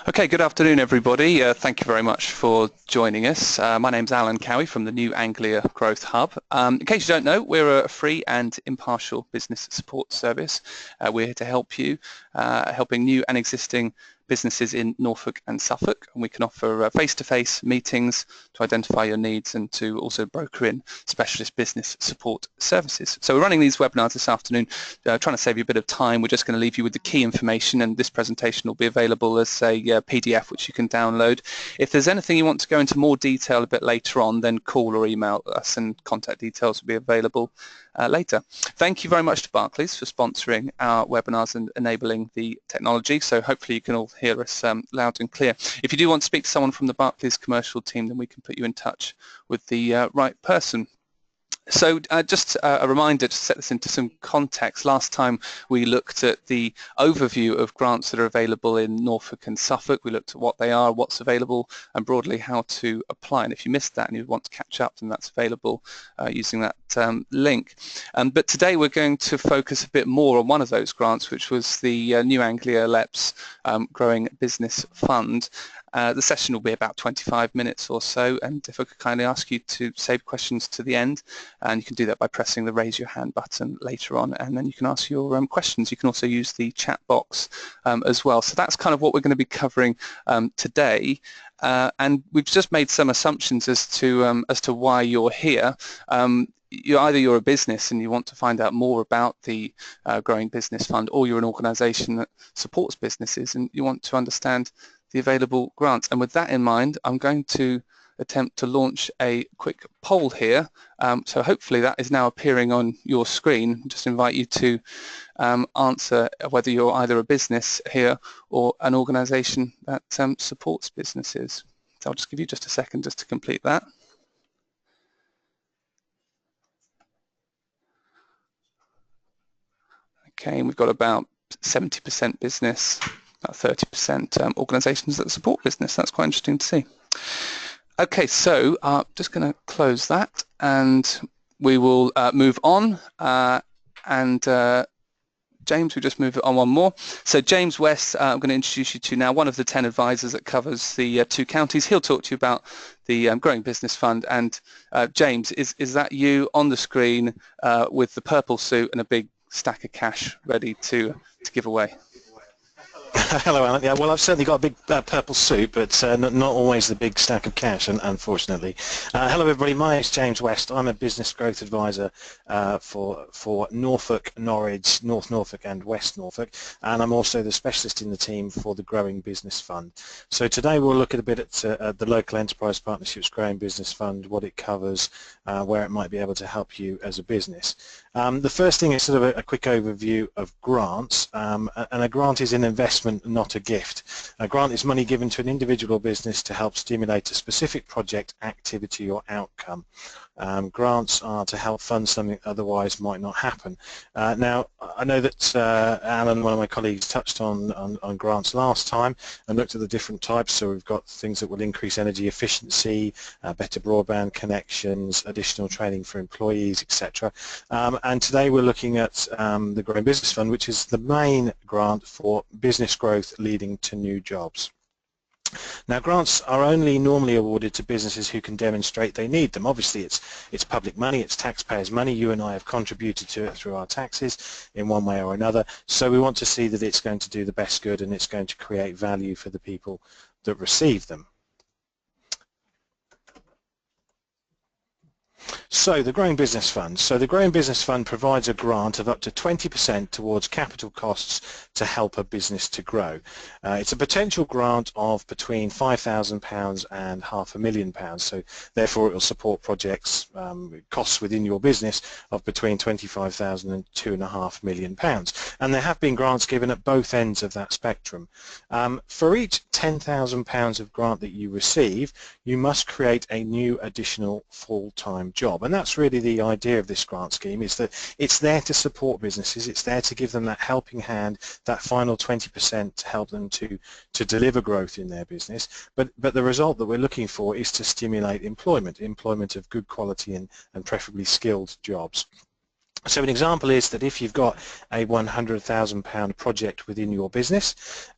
Okay, good afternoon everybody. Thank you very much for joining us. My name's Alan Cowie from the new Anglia Growth Hub. In case you don't know, we're a free and impartial business support service. We're here to help you, helping new and existing businesses in Norfolk and Suffolk, and we can offer face-to-face meetings to identify your needs and to also broker in specialist business support services. So we're running these webinars this afternoon, trying to save you a bit of time. We're just going to leave you with the key information, and this presentation will be available as a PDF which you can download. If there's anything you want to go into more detail a bit later on, then call or email us and contact details will be available later. Thank you very much to Barclays for sponsoring our webinars and enabling the technology, so hopefully you can all hear us loud and clear. If you do want to speak to someone from the Barclays commercial team, then we can put you in touch with the right person. So just a reminder to set this into some context. Last time we looked at the overview of grants that are available in Norfolk and Suffolk. We looked at what they are, what's available, and broadly how to apply. And if you missed that and you want to catch up, then that's available using that link. But today we're going to focus a bit more on one of those grants, which was the New Anglia LEP's Growing Business Fund. The session will be about 25 minutes or so, and if I could kindly ask you to save questions to the end, and you can do that by pressing the raise your hand button later on, and then you can ask your questions. You can also use the chat box as well. So that's kind of what we're going to be covering today, and we've just made some assumptions as to why you're here. Either you're a business and you want to find out more about the Growing Business Fund, or you're an organisation that supports businesses and you want to understand the available grants. And with that in mind, I'm going to attempt to launch a quick poll here. So hopefully that is now appearing on your screen. Just invite you to answer whether you're either a business here or an organisation that supports businesses. So I'll just give you just a second just to complete that. Okay, and we've got about 70% business, about 30% organisations that support business. That's quite interesting to see. Okay, so just going to close that, and we will move on. James, we just move on one more. So James West, I'm going to introduce you to now, one of the 10 advisors that covers the 2 counties. He'll talk to you about the Growing Business Fund. And James, is that you on the screen with the purple suit and a big stack of cash ready to give away? Hello, Alan. Yeah, well, I've certainly got a big purple suit, but not always the big stack of cash, unfortunately. Hello, everybody. My name's James West. I'm a business growth advisor for Norfolk, Norwich, North Norfolk and West Norfolk, and I'm also the specialist in the team for the Growing Business Fund. So today we'll look at a bit at the Local Enterprise Partnerships Growing Business Fund, what it covers, where it might be able to help you as a business. The first thing is sort of a quick overview of grants, and a grant is an investment, not a gift. A grant is money given to an individual or business to help stimulate a specific project, activity or outcome. Grants are to help fund something that otherwise might not happen. Now, I know that Alan, one of my colleagues, touched on grants last time and looked at the different types. So we've got things that will increase energy efficiency, better broadband connections, additional training for employees, etc. And today we're looking at the Growing Business Fund, which is the main grant for business growth leading to new jobs. Now, grants are only normally awarded to businesses who can demonstrate they need them. Obviously, it's public money, it's taxpayers' money. You and I have contributed to it through our taxes in one way or another. So we want to see that it's going to do the best good and it's going to create value for the people that receive them. So the Growing Business Fund. So the Growing Business Fund provides a grant of up to 20% towards capital costs to help a business to grow. It's a potential grant of between £5,000 and £500,000. So therefore it will support projects, costs within your business of between £25,000 and £2.5 million. And there have been grants given at both ends of that spectrum. For each £10,000 of grant that you receive, you must create a new additional full-time job. And that's really the idea of this grant scheme, is that it's there to support businesses, it's there to give them that helping hand, that final 20% to help them to deliver growth in their business. But the result that we're looking for is to stimulate employment of good quality and preferably skilled jobs. So an example is that if you've got a £100,000 project within your business,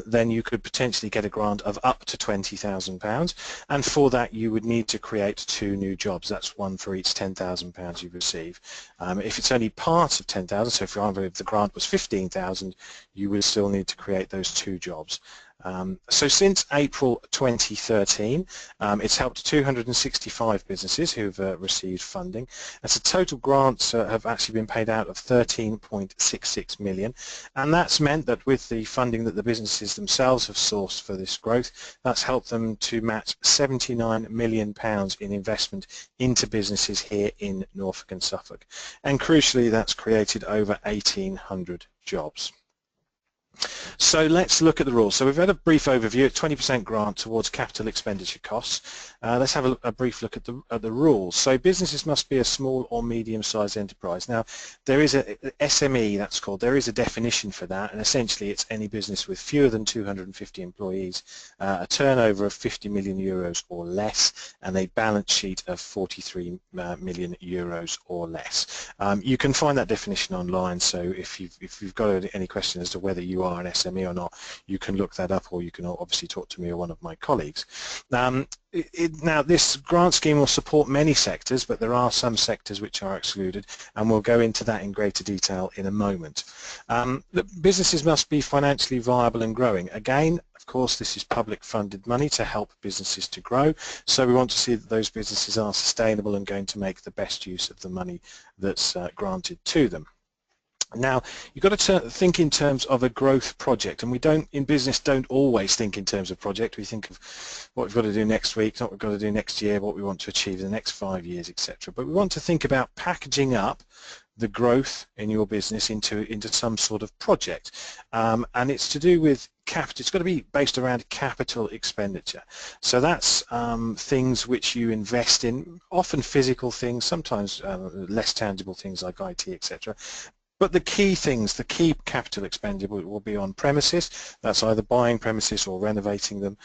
then you could potentially get a grant of up to £20,000, and for that you would need to create 2 new jobs. That's one for each £10,000 you receive. If it's only part of 10,000, so for example if the grant was 15,000, you would still need to create those 2 jobs. So since April 2013, it's helped 265 businesses who've received funding. And so total grants have actually been paid out of 13.66 million, and that's meant that with the funding that the businesses themselves have sourced for this growth, that's helped them to match £79 million in investment into businesses here in Norfolk and Suffolk. And crucially, that's created over 1,800 jobs. So let's look at the rules. So we've had a brief overview, 20% grant towards capital expenditure costs. Let's have a brief look at the rules. So businesses must be a small or medium-sized enterprise. Now, there is a SME, that's called. There is a definition for that, and essentially it's any business with fewer than 250 employees, a turnover of 50 million euros or less, and a balance sheet of 43 million euros or less. You can find that definition online, so if you've got any question as to whether you are an SME or not, you can look that up, or you can obviously talk to me or one of my colleagues. Now, this grant scheme will support many sectors, but there are some sectors which are excluded, and we'll go into that in greater detail in a moment. The businesses must be financially viable and growing. Again, of course, this is public funded money to help businesses to grow, so we want to see that those businesses are sustainable and going to make the best use of the money that's granted to them. Now, you've got to think in terms of a growth project, and we don't, in business, don't always think in terms of project. We think of what we've got to do next week, what we've got to do next year, what we want to achieve in the next 5 years, etc. But we want to think about packaging up the growth in your business into some sort of project, and it's to do with capital. It's got to be based around capital expenditure. So that's things which you invest in, often physical things, sometimes less tangible things like IT, etc. But the key things, the key capital expenditure will be on premises. That's either buying premises or renovating them,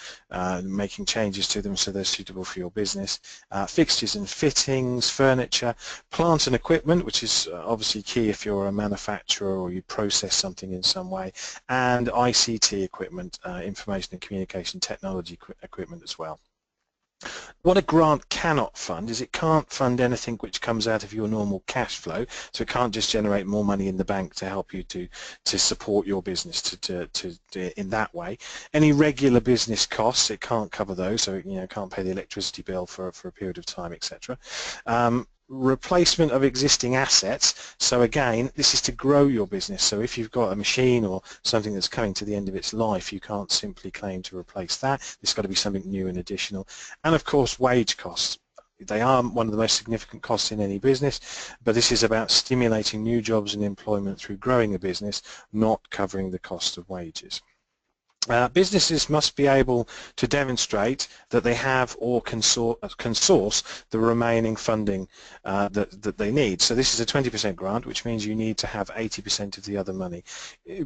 making changes to them so they're suitable for your business. Fixtures and fittings, furniture, plant and equipment, which is obviously key if you're a manufacturer or you process something in some way, and ICT equipment, information and communication technology equipment as well. What a grant cannot fund is it can't fund anything which comes out of your normal cash flow, so it can't just generate more money in the bank to help you to support your business in that way. Any regular business costs, it can't cover those, so it can't pay the electricity bill for a period of time, etc. Replacement of existing assets, so again this is to grow your business, so if you've got a machine or something that's coming to the end of its life, you can't simply claim to replace that. It's got to be something new and additional. And of course wage costs. They are one of the most significant costs in any business, but this is about stimulating new jobs and employment through growing a business, not covering the cost of wages. Businesses must be able to demonstrate that they have or can source the remaining funding that they need. So this is a 20% grant, which means you need to have 80% of the other money.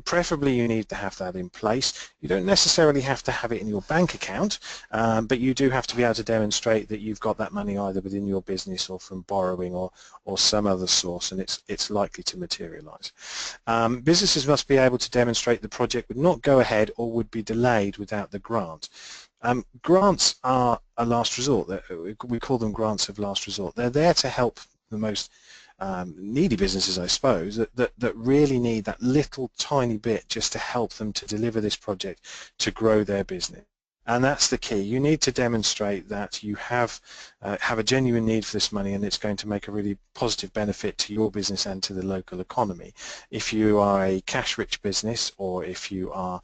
Preferably you need to have that in place. You don't necessarily have to have it in your bank account, but you do have to be able to demonstrate that you've got that money either within your business or from borrowing or some other source, and it's likely to materialize. Businesses must be able to demonstrate the project would not go ahead or would be delayed without the grant. Grants are a last resort. We call them grants of last resort. They're there to help the most needy businesses, I suppose, that really need that little tiny bit just to help them to deliver this project to grow their business. And that's the key. You need to demonstrate that you have a genuine need for this money, and it's going to make a really positive benefit to your business and to the local economy. If you are a cash-rich business, or if you are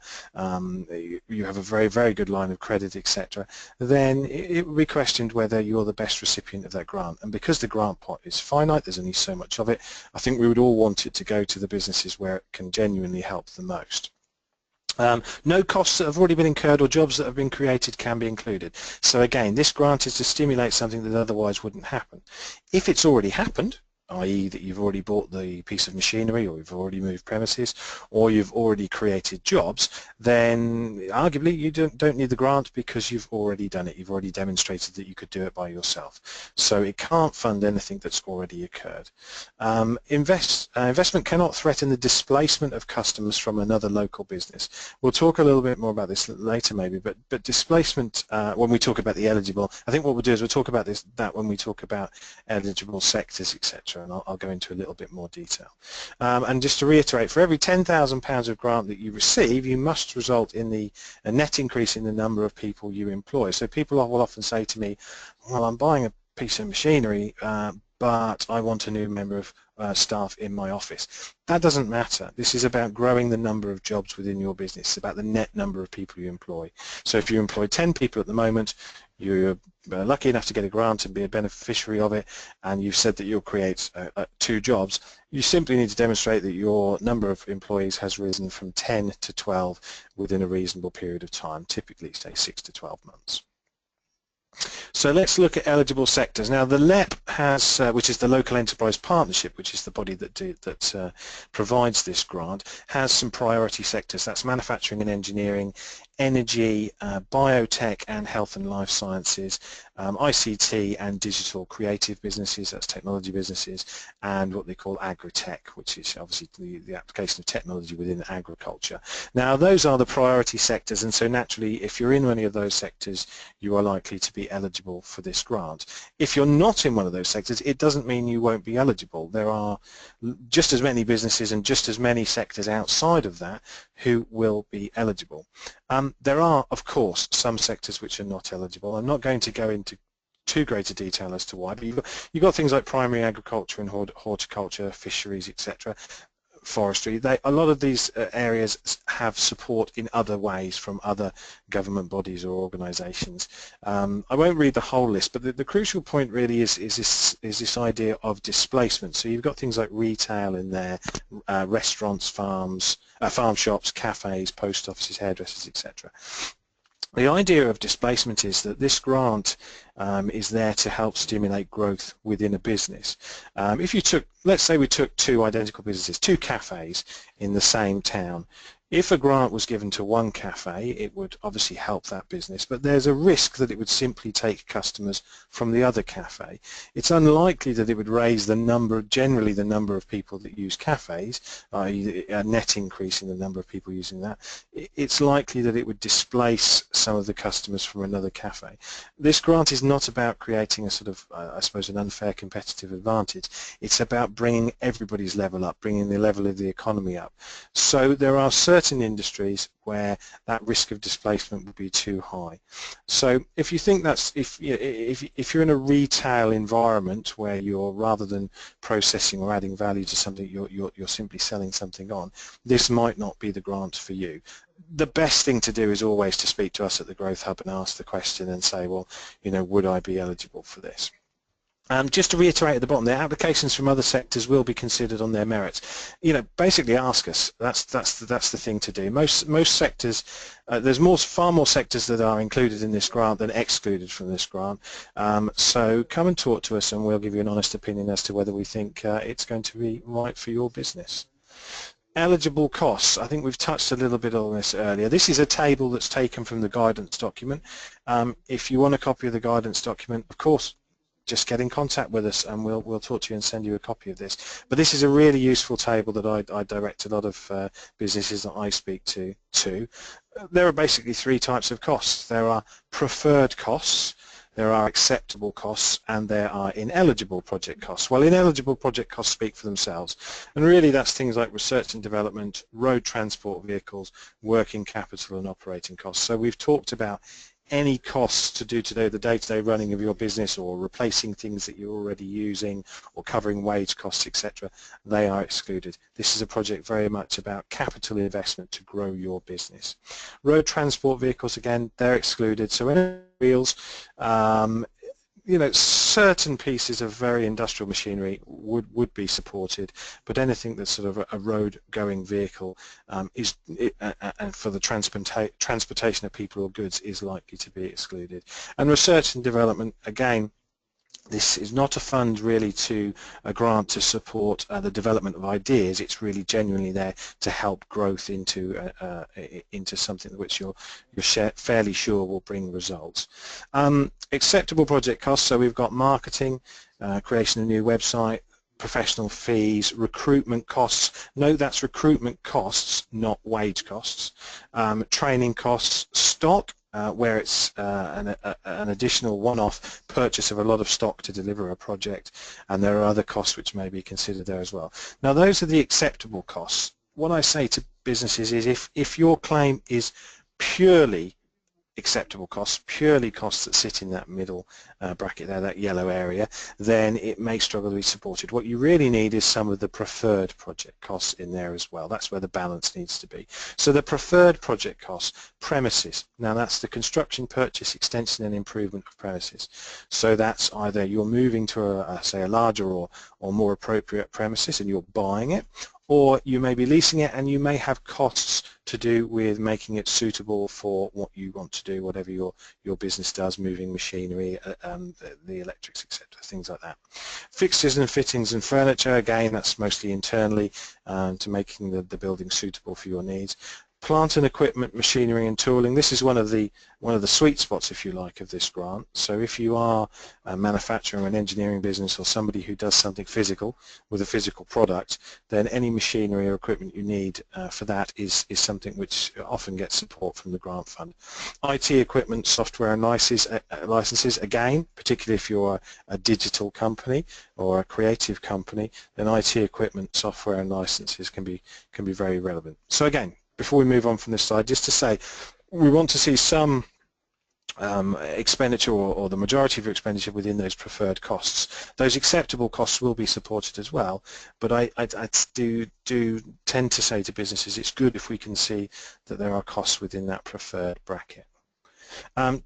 you have a very, very good line of credit, etc., then it will be questioned whether you're the best recipient of that grant. And because the grant pot is finite, there's only so much of it, I think we would all want it to go to the businesses where it can genuinely help the most. No costs that have already been incurred or jobs that have been created can be included. So again, this grant is to stimulate something that otherwise wouldn't happen. If it's already happened, i.e. that you've already bought the piece of machinery, or you've already moved premises, or you've already created jobs, then arguably you don't need the grant because you've already done it. You've already demonstrated that you could do it by yourself. So it can't fund anything that's already occurred. Investment cannot threaten the displacement of customers from another local business. We'll talk a little bit more about this later maybe, but displacement, when we talk about the eligible, I think what we'll do is we'll talk about that when we talk about eligible sectors, etc., and I'll go into a little bit more detail. And just to reiterate, for every £10,000 of grant that you receive, you must result in a net increase in the number of people you employ. So people will often say to me, well, I'm buying a piece of machinery, but I want a new member of staff in my office. That doesn't matter. This is about growing the number of jobs within your business. It's about the net number of people you employ. So if you employ 10 people at the moment, you're lucky enough to get a grant and be a beneficiary of it, and you've said that you'll create 2 jobs, you simply need to demonstrate that your number of employees has risen from 10 to 12 within a reasonable period of time, typically say 6 to 12 months. So let's look at eligible sectors. Now the LEP has, which is the Local Enterprise Partnership, which is the body that provides this grant, has some priority sectors. That's manufacturing and engineering, energy, biotech and health and life sciences, ICT and digital creative businesses, that's technology businesses, and what they call agri-tech, which is obviously the application of technology within agriculture. Now those are the priority sectors, and so naturally if you're in any of those sectors you are likely to be eligible for this grant. If you're not in one of those sectors, it doesn't mean you won't be eligible. There are just as many businesses and just as many sectors outside of that who will be eligible. There are, of course, some sectors which are not eligible. I'm not going to go into too great a detail as to why, but you've got things like primary agriculture and horticulture, fisheries, etc., forestry. A lot of these areas have support in other ways from other government bodies or organisations. I won't read the whole list, but the crucial point really is this idea of displacement. So you've got things like retail in there, restaurants, farm shops, cafes, post offices, hairdressers, etc. The idea of displacement is that this grant is there to help stimulate growth within a business. If you took, let's say we took 2 identical businesses, 2 cafes in the same town. If a grant was given to one cafe, it would obviously help that business, but there's a risk that it would simply take customers from the other cafe. It's unlikely that it would raise generally the number of people that use cafes, i.e. a net increase in the number of people using that. It's likely that it would displace some of the customers from another cafe. This grant is not about creating a sort of, I suppose, an unfair competitive advantage. It's about bringing everybody's level up, bringing the level of the economy up. So there are certain industries where that risk of displacement would be too high. So if you think that's, if you're in a retail environment where you're, rather than processing or adding value to something, you're simply selling something on, this might not be the grant for you. The best thing to do is always to speak to us at the Growth Hub and ask the question and say, well, would I be eligible for this? Just to reiterate at the bottom, the applications from other sectors will be considered on their merits. Basically ask us. That's the thing to do. Most sectors, there's far more sectors that are included in this grant than excluded from this grant. So come and talk to us, and we'll give you an honest opinion as to whether we think it's going to be right for your business. Eligible costs. I think we've touched a little bit on this earlier. This is a table that's taken from the guidance document. If you want a copy of the guidance document, of course, just get in contact with us and we'll talk to you and send you a copy of this. But this is a really useful table that I direct a lot of businesses that I speak to. There are basically 3 types of costs. There are preferred costs, there are acceptable costs, and there are ineligible project costs. Well, ineligible project costs speak for themselves, and really that's things like research and development, road transport vehicles, working capital and operating costs. So we've talked about any costs to do the day-to-day running of your business, or replacing things that you're already using, or covering wage costs, etc. They are excluded. This is a project very much about capital investment to grow your business. Road transport vehicles, again, they're excluded. So any wheels, certain pieces of very industrial machinery would be supported, but anything that's sort of a road-going vehicle and for the transportation of people or goods is likely to be excluded. And research and development, again, This is not a fund really to a grant to support the development of ideas. It's really genuinely there to help growth into something which you're fairly sure will bring results. Acceptable project costs. So we've got marketing, creation of a new website, professional fees, recruitment costs. Note that's recruitment costs, not wage costs. Training costs, stock, where it's an additional one-off purchase of a lot of stock to deliver a project, and there are other costs which may be considered there as well. Now those are the acceptable costs. What I say to businesses is if your claim is purely acceptable costs, purely costs that sit in that middle bracket there, that yellow area, then it may struggle to be supported. What you really need is some of the preferred project costs in there as well. That's where the balance needs to be. So the preferred project costs, premises. Now that's the construction, purchase, extension and improvement of premises. So that's either you're moving to say a larger or more appropriate premises and you're buying it, or you may be leasing it and you may have costs to do with making it suitable for what you want to do, whatever your business does, moving machinery, the electrics, etc., things like that. Fixtures and fittings and furniture, again, that's mostly internally to making the building suitable for your needs. Plant and equipment, machinery and tooling. This is one of the sweet spots, if you like, of this grant. So if you are a manufacturer or an engineering business or somebody who does something physical with a physical product, then any machinery or equipment you need for that is something which often gets support from the grant fund. IT equipment, software and licenses, again, particularly if you're a digital company or a creative company, then IT equipment, software and licenses can be very relevant. So again, before we move on from this slide, just to say we want to see some expenditure or the majority of your expenditure within those preferred costs. Those acceptable costs will be supported as well, but I do tend to say to businesses it's good if we can see that there are costs within that preferred bracket.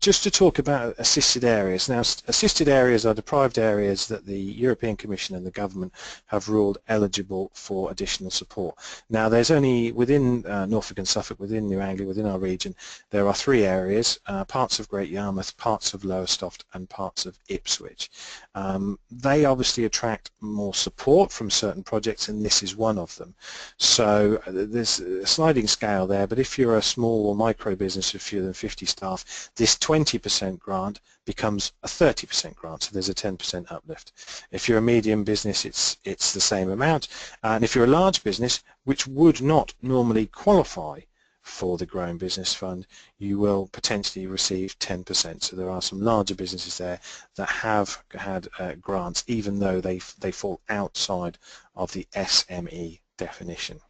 Just to talk about assisted areas. Now, assisted areas are deprived areas that the European Commission and the government have ruled eligible for additional support. Now, there's only within Norfolk and Suffolk, within New Anglia, within our region, there are 3 areas, parts of Great Yarmouth, parts of Lowestoft and parts of Ipswich. They obviously attract more support from certain projects, and this is one of them. So there's a sliding scale there, but if you're a small or micro business with fewer than 50 staff, this 20% grant becomes a 30% grant, so there's a 10% uplift. If you're a medium business, it's the same amount, and if you're a large business, which would not normally qualify for the Growing Business Fund, you will potentially receive 10%. So there are some larger businesses there that have had grants, even though they fall outside of the SME definition.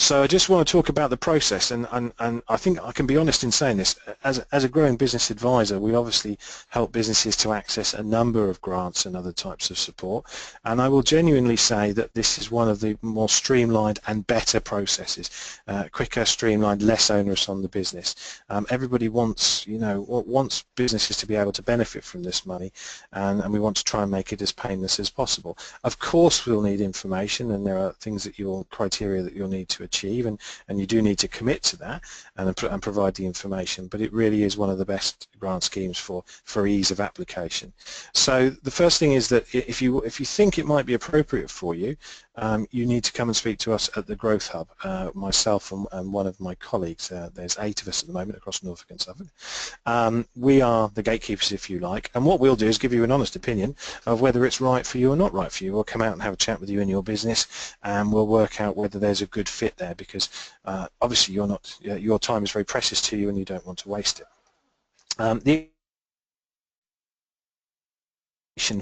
So I just want to talk about the process, and I think I can be honest in saying this. As a growing business advisor, we obviously help businesses to access a number of grants and other types of support, and I will genuinely say that this is one of the more streamlined and better processes, quicker, streamlined, less onerous on the business. Everybody wants businesses to be able to benefit from this money, and we want to try and make it as painless as possible. Of course, we'll need information, and there are things that criteria that you'll need to achieve, and you do need to commit to that and provide the information, but it really is one of the best grant schemes for ease of application. So the first thing is that if you think it might be appropriate for you, you need to come and speak to us at the Growth Hub, myself and one of my colleagues. There's 8 of us at the moment across Norfolk and Suffolk. We are the gatekeepers, if you like, and what we'll do is give you an honest opinion of whether it's right for you or not right for you. We'll come out and have a chat with you in your business, and we'll work out whether there's a good fit there, because obviously your time is very precious to you and you don't want to waste it. The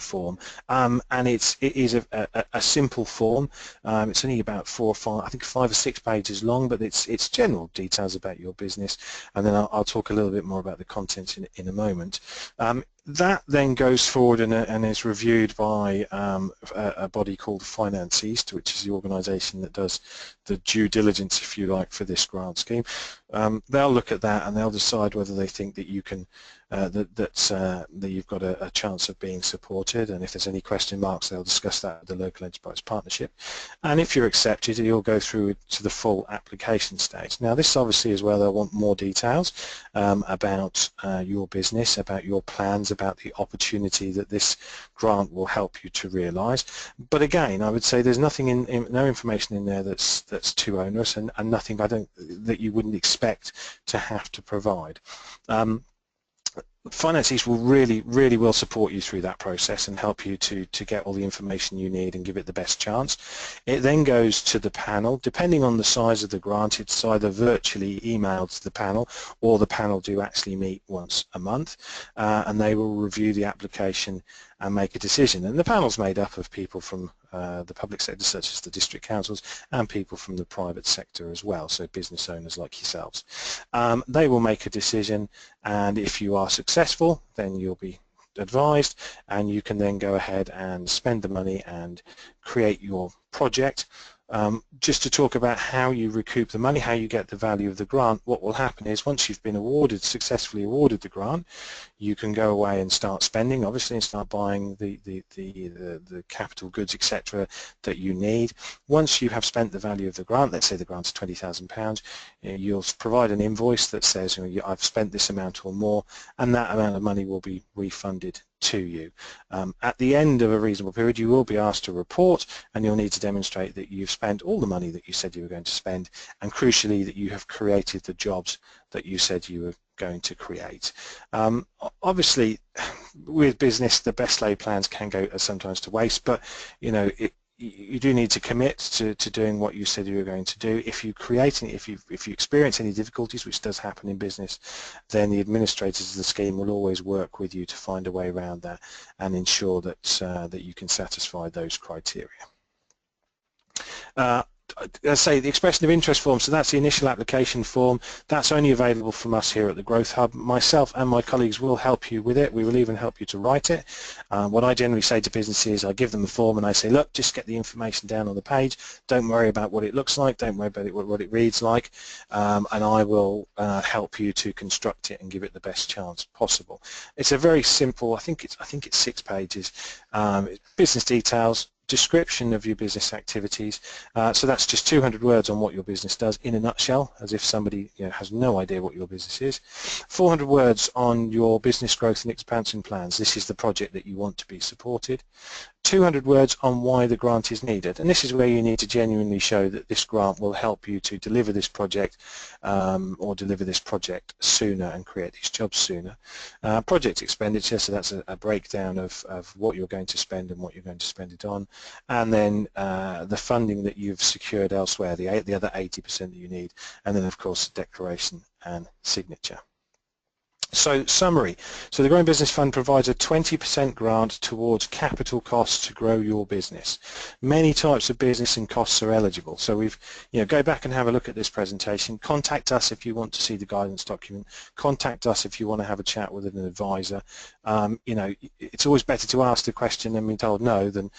form, and it is a simple form. It's only about 4 or 5, I think 5 or 6 pages long, but it's general details about your business, and then I'll talk a little bit more about the contents in a moment. That then goes forward and is reviewed by a body called Finance East, which is the organisation that does the due diligence, if you like, for this grant scheme. They'll look at that and they'll decide whether they think that you can that you've got a chance of being supported, and if there's any question marks, they'll discuss that with the local enterprise partnership. And if you're accepted, you'll go through to the full application stage. Now, this obviously is where they'll want more details about your business, about your plans, about the opportunity that this grant will help you to realise. But again, I would say there's nothing no information in there that's too onerous, and nothing that you wouldn't expect to have to provide. Finances will really will support you through that process and help you to get all the information you need and give it the best chance. It then goes to the panel. Depending on the size of the grant, it's either virtually emailed to the panel, or the panel do actually meet once a month, and they will review the application and make a decision. And the panel's made up of people from the public sector, such as the district councils, and people from the private sector as well, so business owners like yourselves. They will make a decision, and if you are successful, then you'll be advised, and you can then go ahead and spend the money and create your project. Just to talk about how you recoup the money, how you get the value of the grant, what will happen is once you've been successfully awarded the grant, you can go away and start spending, obviously, and start buying the capital goods, etc., that you need. Once you have spent the value of the grant, let's say the grant's £20,000, you'll provide an invoice that says, I've spent this amount or more, and that amount of money will be refunded to you. At the end of a reasonable period, you will be asked to report, and you'll need to demonstrate that you've spent all the money that you said you were going to spend, and crucially that you have created the jobs that you said you were going to create. Obviously, with business, the best laid plans can go sometimes to waste, but you do need to commit to doing what you said you were going to do. If you experience any difficulties, which does happen in business, then the administrators of the scheme will always work with you to find a way around that and ensure that that you can satisfy those criteria. As I say, the expression of interest form, so that's the initial application form. That's only available from us here at the Growth Hub. Myself and my colleagues will help you with it. We will even help you to write it. What I generally say to businesses, I give them the form and I say, look, just get the information down on the page. Don't worry about what it looks like. Don't worry about what it reads like. And I will help you to construct it and give it the best chance possible. It's a very simple, I think it's 6 pages. Business details, description of your business activities, so that's just 200 words on what your business does in a nutshell, as if somebody has no idea what your business is. 400 words on your business growth and expansion plans. This is the project that you want to be supported. 200 words on why the grant is needed, and this is where you need to genuinely show that this grant will help you to deliver this project or deliver this project sooner and create these jobs sooner. Project expenditure, so that's a breakdown of what you're going to spend and what you're going to spend it on, and then the funding that you've secured elsewhere, the other 80% that you need, and then of course declaration and signature. So summary, so the Growing Business Fund provides a 20% grant towards capital costs to grow your business. Many types of business and costs are eligible, so go back and have a look at this presentation. Contact us if you want to see the guidance document. Contact us if you want to have a chat with an advisor. It's always better to ask the question and be told no than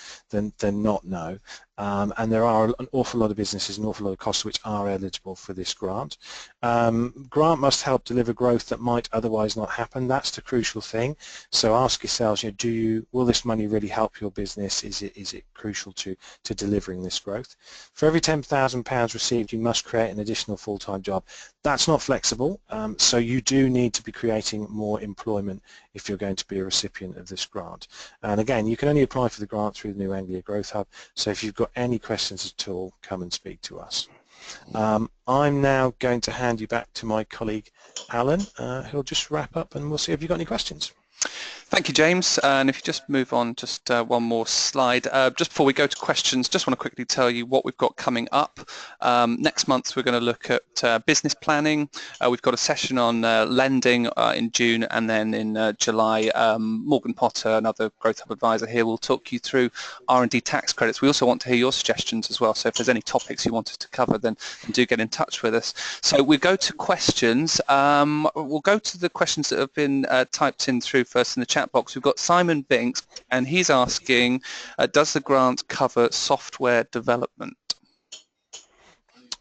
not no. And there are an awful lot of businesses, an awful lot of costs which are eligible for this grant. Grant must help deliver growth that might otherwise not happen. That's the crucial thing. So ask yourselves, will this money really help your business? Is it crucial to delivering this growth? For every £10,000 received, you must create an additional full-time job. That's not flexible, so you do need to be creating more employment if you're going to be a recipient of this grant. And again, you can only apply for the grant through the New Anglia Growth Hub, so if you've got any questions at all, come and speak to us. I'm now going to hand you back to my colleague Alan, who'll just wrap up and we'll see if you've got any questions. Thank you, James. And if you just move on just one more slide. Just before we go to questions, just want to quickly tell you what we've got coming up. Next month we're going to look at business planning. We've got a session on lending in June, and then in July Morgan Potter, another Growth Hub advisor here, will talk you through R&D tax credits. We also want to hear your suggestions as well, so if there's any topics you wanted to cover, then do get in touch with us. So we go to questions. We'll go to the questions that have been typed in through first in the chat box. We've got Simon Binks, and he's asking, does the grant cover software development?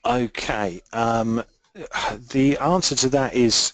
Okay, the answer to that is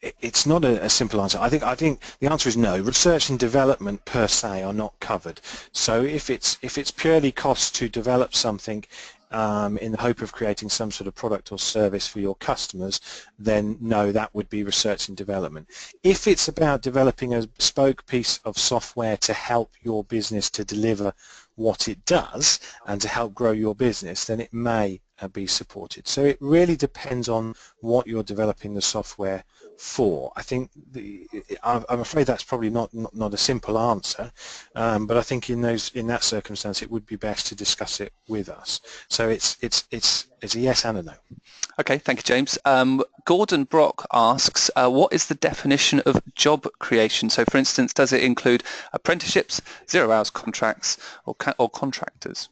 it's not a simple answer. I think the answer is no. Research and development per se are not covered. So if it's purely cost to develop something in the hope of creating some sort of product or service for your customers, then no, that would be research and development. If it's about developing a bespoke piece of software to help your business to deliver what it does and to help grow your business, then it may be supported. So it really depends on what you're developing the software for. I think I'm afraid that's probably not a simple answer, but I think in that circumstance it would be best to discuss it with us. So it's a yes and a no. Okay, thank you, James. Gordon Brock asks, what is the definition of job creation? So, for instance, does it include apprenticeships, 0 hours contracts, or contractors?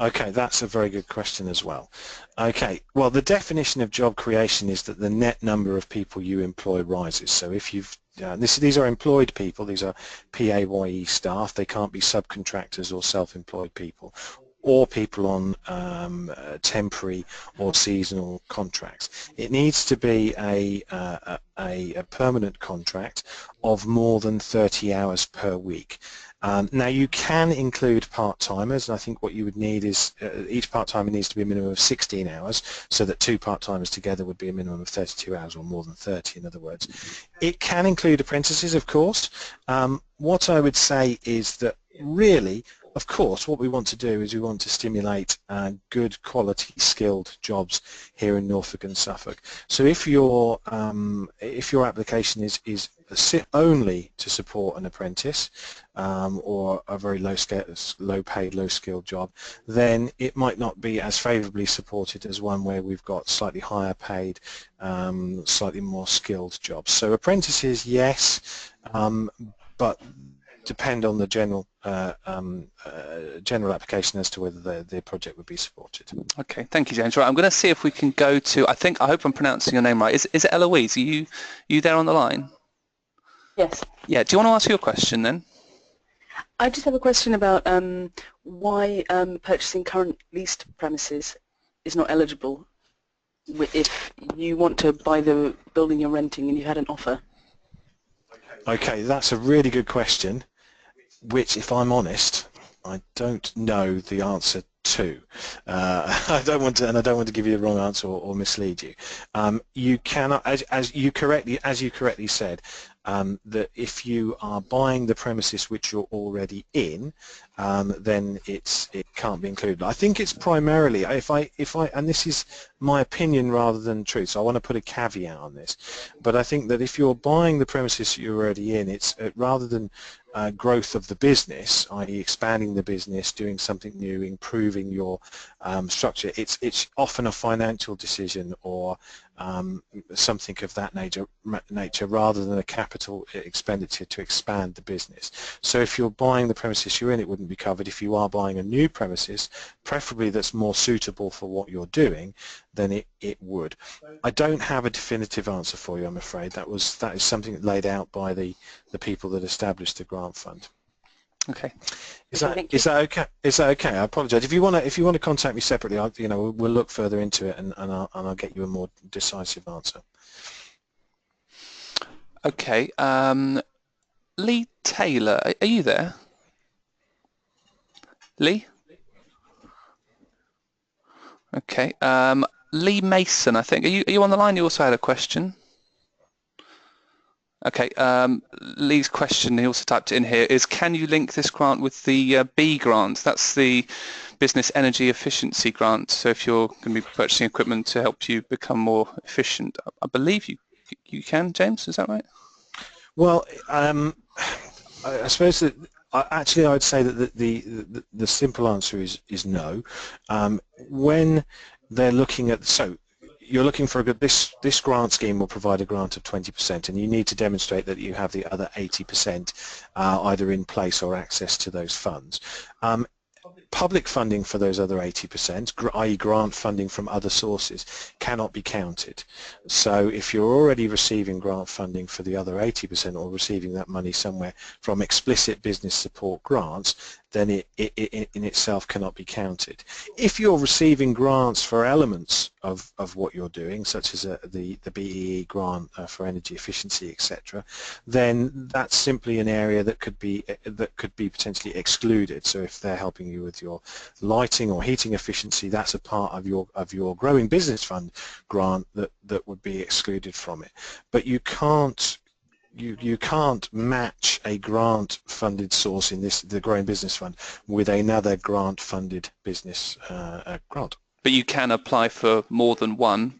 Okay, that's a very good question as well. Okay, well, the definition of job creation is that the net number of people you employ rises. So if you've these are employed people, these are PAYE staff, they can't be subcontractors or self-employed people, or people on temporary or seasonal contracts. It needs to be a permanent contract of more than 30 hours per week. Now you can include part-timers, and I think what you would need is each part-timer needs to be a minimum of 16 hours, so that 2 part-timers together would be a minimum of 32 hours, or more than 30 in other words. It can include apprentices, of course. What I would say is that really, of course, what we want to do is we want to stimulate good quality skilled jobs here in Norfolk and Suffolk. So if your application is only to support an apprentice or a very low paid, low skilled job, then it might not be as favourably supported as one where we've got slightly higher paid, slightly more skilled jobs. So apprentices, yes, but depend on the general application as to whether the project would be supported. Okay, thank you, James. Right, I'm going to see if we can go to, I hope I'm pronouncing your name right. Is it Eloise? Are you there on the line? Yes. Yeah, do you want to ask your question then? I just have a question about why purchasing current leased premises is not eligible if you want to buy the building you're renting and you had an offer. Okay, that's a really good question, which, if I'm honest, I don't know the answer to. I don't want to give you the wrong answer or mislead you. You cannot, as you correctly said, that if you are buying the premises which you're already in, then it can't be included. I think it's primarily, and this is my opinion rather than truth, so I want to put a caveat on this, but I think that if you're buying the premises you're already in, it's rather than growth of the business, i.e. expanding the business, doing something new, improving your structure, it's often a financial decision or something of that nature rather than a capital expenditure to expand the business. So if you're buying the premises you're in, it wouldn't be covered. If you are buying a new premises, preferably that's more suitable for what you're doing, then it would. I don't have a definitive answer for you, I'm afraid. That is something laid out by the people that established the grant fund. Okay. Is that okay? Is that okay? I apologise. If you want to contact me separately, we'll look further into it and I'll get you a more decisive answer. Okay. Lee Taylor, are you there? Lee? Okay. Lee Mason, I think. Are you on the line? You also had a question. Okay, Lee's question, he also typed it in here, is can you link this grant with the B grant? That's the Business Energy Efficiency Grant. So if you're going to be purchasing equipment to help you become more efficient, I believe you can, James, is that right? Well, I suppose that actually I would say that the simple answer is no. When they're looking at, so you're looking for this grant scheme will provide a grant of 20%, and you need to demonstrate that you have the other 80% either in place or access to those funds. Public funding for those other 80%, i.e. grant funding from other sources, cannot be counted. So if you're already receiving grant funding for the other 80% or receiving that money somewhere from explicit business support grants, then it in itself cannot be counted. If you're receiving grants for elements of what you're doing, such as the BEE grant for energy efficiency, etc., then that's simply an area that could be potentially excluded. So if they're helping you with your lighting or heating efficiency, that's a part of your growing business fund grant that would be excluded from it. But you can't match a grant-funded source in the Growing Business Fund with another grant-funded business grant. But you can apply for more than one.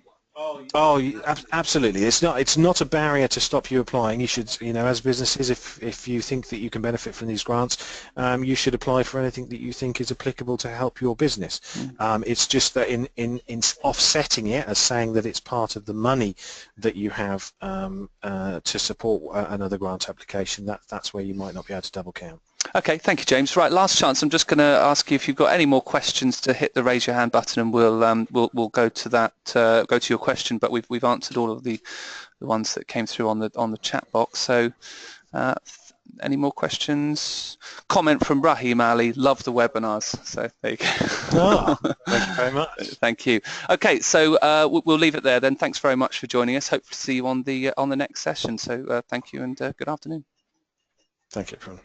Oh, absolutely. It's not a barrier to stop you applying. You should, as businesses, if you think that you can benefit from these grants, you should apply for anything that you think is applicable to help your business. It's just that in offsetting it as saying that it's part of the money that you have to support another grant application, that's where you might not be able to double count. Okay, thank you, James. Right, last chance. I'm just going to ask you if you've got any more questions to hit the raise your hand button, and we'll go to that, go to your question. But we've answered all of the ones that came through on the chat box. So, any more questions? Comment from Rahim Ali. Love the webinars. So there you go. Oh, thank you very much. Thank you. Okay, so we'll leave it there then. Thanks very much for joining us. Hope to see you on the next session. So thank you and good afternoon. Thank you, everyone.